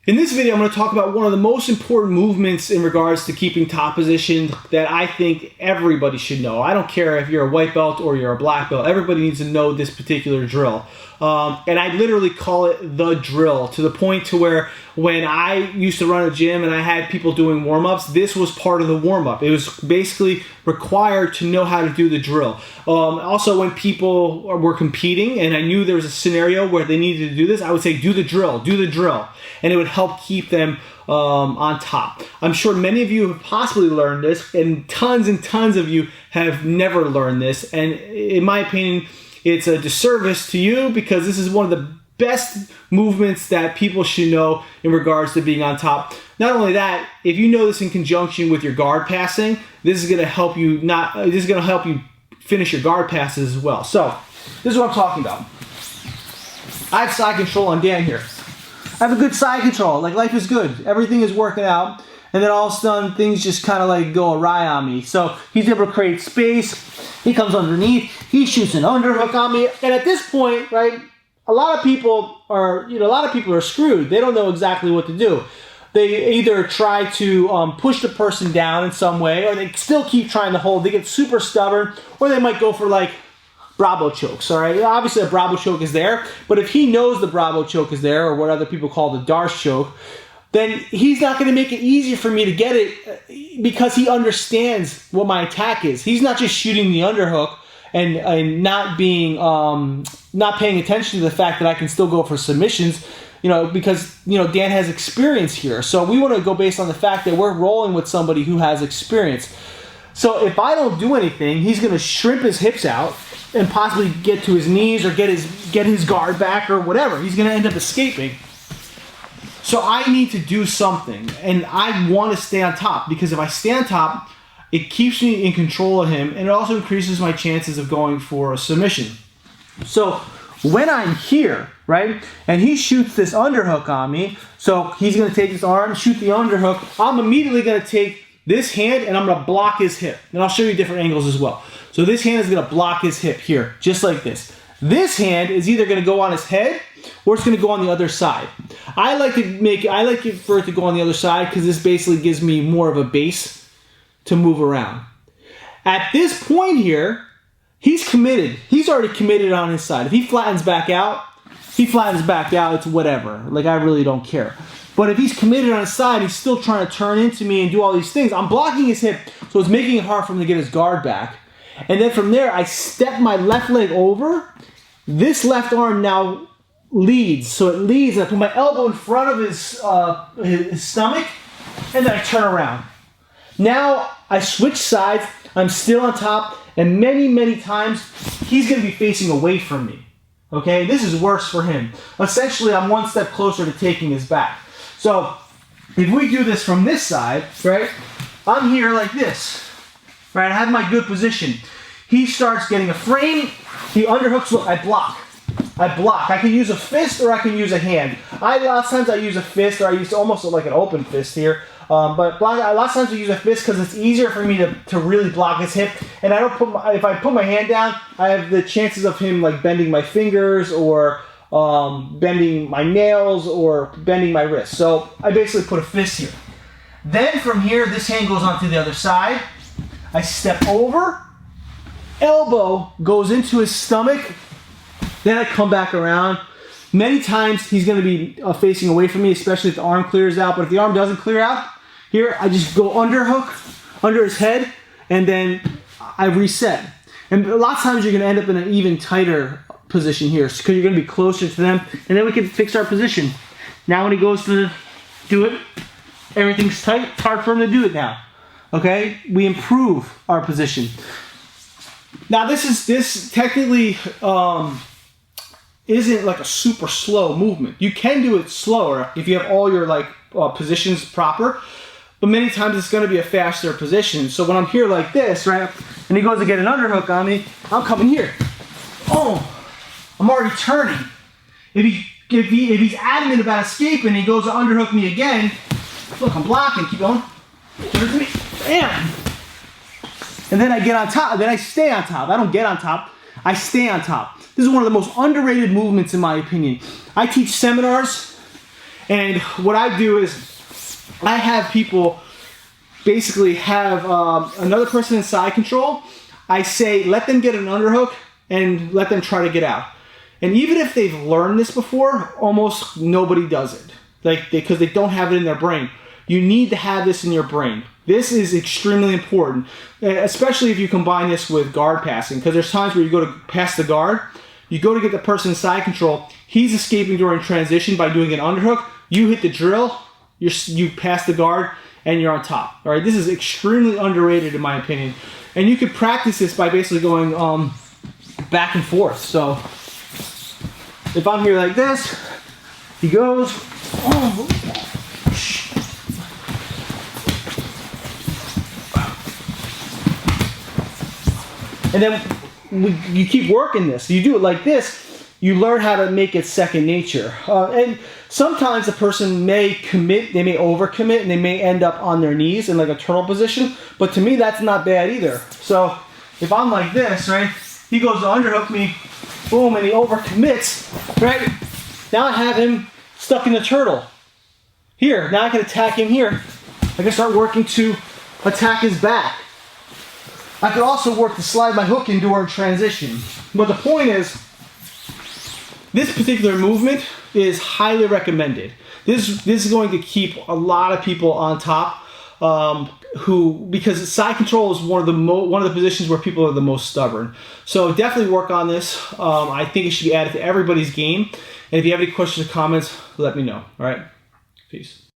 In this video, I'm going to talk about one of the most important movements in regards to keeping top position that I think everybody should know. I don't care if you're a white belt or you're a black belt. Everybody needs to know this particular drill. And I literally call it the drill, to the point to where when I used to run a gym and I had people doing warm-ups, this was part of the warm-up. It was basically required to know how to do the drill. Also, when people were competing and I knew there was a scenario where they needed to do this, I would say, do the drill, and it would help keep them on top. I'm sure many of you have possibly learned this, and tons of you have never learned this, and in my opinion, it's a disservice to you because this is one of the best movements that people should know in regards to being on top. Not only that, if you know this in conjunction with your guard passing, this is going to help you finish your guard passes as well. So, this is what I'm talking about. I have side control on Dan here. I have a good side control. Like, life is good. Everything is working out. And then all of a sudden, things just kind of like go awry on me. So he's able to create space. He comes underneath. He shoots an underhook on me. And at this point, right, a lot of people are screwed. They don't know exactly what to do. They either try to push the person down in some way, or they still keep trying to hold. They get super stubborn, or they might go for like Bravo chokes, all right? Obviously, a Bravo choke is there, but if he knows the Bravo choke is there, or what other people call the Darce choke, then he's not going to make it easier for me to get it because he understands what my attack is. He's not just shooting the underhook and not paying attention to the fact that I can still go for submissions, because Dan has experience here. So we want to go based on the fact that we're rolling with somebody who has experience. So if I don't do anything, he's going to shrimp his hips out and possibly get to his knees or get his guard back or whatever. He's going to end up escaping. So I need to do something, and I want to stay on top, because if I stay on top, it keeps me in control of him, and it also increases my chances of going for a submission. So when I'm here, right, and he shoots this underhook on me, so he's going to take his arm, shoot the underhook, I'm immediately going to take this hand and I'm going to block his hip. And I'll show you different angles as well. So this hand is going to block his hip here, just like this. This hand is either going to go on his head or it's going to go on the other side. I like it for it to go on the other side because this basically gives me more of a base to move around. At this point here, he's committed. He's already committed on his side. If he flattens back out, it's whatever. Like, I really don't care. But if he's committed on his side, he's still trying to turn into me and do all these things. I'm blocking his hip, so it's making it hard for him to get his guard back. And then from there, I step my left leg over. This left arm now leads. So it leads, and I put my elbow in front of his stomach, and then I turn around. Now I switch sides. I'm still on top, and many times he's going to be facing away from me. Okay, this is worse for him. Essentially, I'm one step closer to taking his back. So if we do this from this side, right, I'm here like this. Right, I have my good position. He starts getting a frame. He underhooks. Look, I block. I can use a fist or I can use a hand. Lots of times I use a fist, or I use almost like an open fist here. But lots of times I use a fist because it's easier for me to really block his hip. And if I put my hand down, I have the chances of him like bending my fingers or bending my nails or bending my wrist. So I basically put a fist here. Then from here, this hand goes onto the other side. I step over, elbow goes into his stomach, then I come back around. Many times he's going to be facing away from me, especially if the arm clears out. But if the arm doesn't clear out, here I just go underhook under his head, and then I reset. And a lot of times you're going to end up in an even tighter position here because you're going to be closer to them, and then we can fix our position. Now when he goes to do it, everything's tight. It's hard for him to do it now. Okay, we improve our position. Now this technically isn't like a super slow movement. You can do it slower if you have all your positions proper, but many times it's going to be a faster position. So when I'm here like this, right, and he goes to get an underhook on me, I'm coming here. Oh, I'm already turning. If he's adamant about escaping, he goes to underhook me again. Look, I'm blocking. Keep going. Give it to me. Bam. And then I get on top. Then I stay on top. I don't get on top. I stay on top. This is one of the most underrated movements in my opinion. I teach seminars, And what I do is I have people basically have another person in side control. I say let them get an underhook and let them try to get out. And even if they've learned this before, almost nobody does it, because they don't have it in their brain. You need to have this in your brain. This is extremely important, especially if you combine this with guard passing, because there's times where you go to pass the guard, you go to get the person in side control, he's escaping during transition by doing an underhook, you hit the drill, you pass the guard, and you're on top. All right, this is extremely underrated in my opinion. And you could practice this by basically going back and forth. So if I'm here like this, he goes, and then you keep working this. You do it like this, you learn how to make it second nature. And sometimes the person may commit, they may overcommit, and they may end up on their knees in like a turtle position. But to me, that's not bad either. So if I'm like this, right, he goes to underhook me, boom, and he overcommits, right? Now I have him stuck in the turtle. Here, now I can attack him here. I can start working to attack his back. I could also work to slide my hook in during transition. But the point is, this particular movement is highly recommended. This is going to keep a lot of people on top, because side control is one of the positions where people are the most stubborn. So definitely work on this. I think it should be added to everybody's game. And if you have any questions or comments, let me know. All right, peace.